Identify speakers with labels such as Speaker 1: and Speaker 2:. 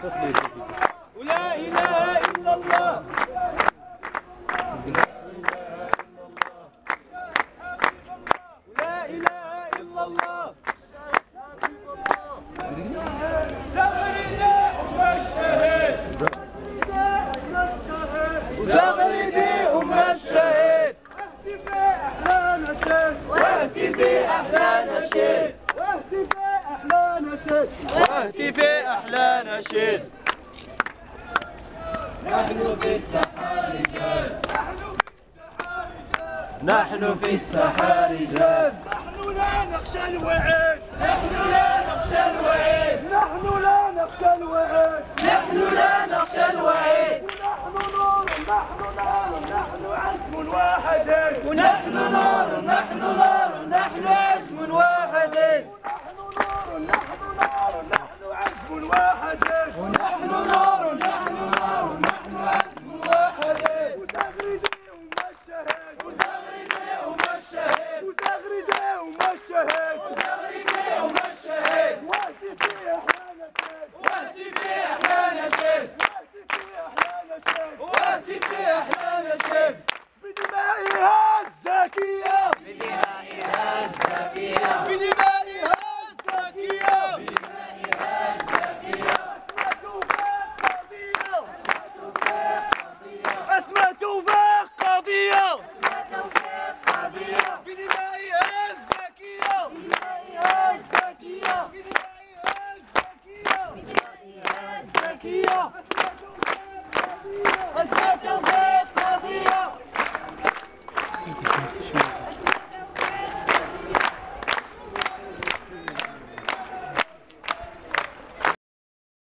Speaker 1: ولا إله إلا الله. ولا إله إلا الله. تغريدي أم الشهيد. تغريدي أم الشهيد. واهتفي أحلى نشيد. واهتفي أحلى نشيد. واهتفي أحلى نشيد. نحن في السحار رجال. نحن في السحار رجال. نحن لا نخشى الوعيد. نحن لا نخشى الوعيد. نحن لا نخشى الوعيد. نحن لا نخشى الوعيد. ونحن نور. نحن نار. نحن عزم واحد. ونحن نور. نحن نور. نحن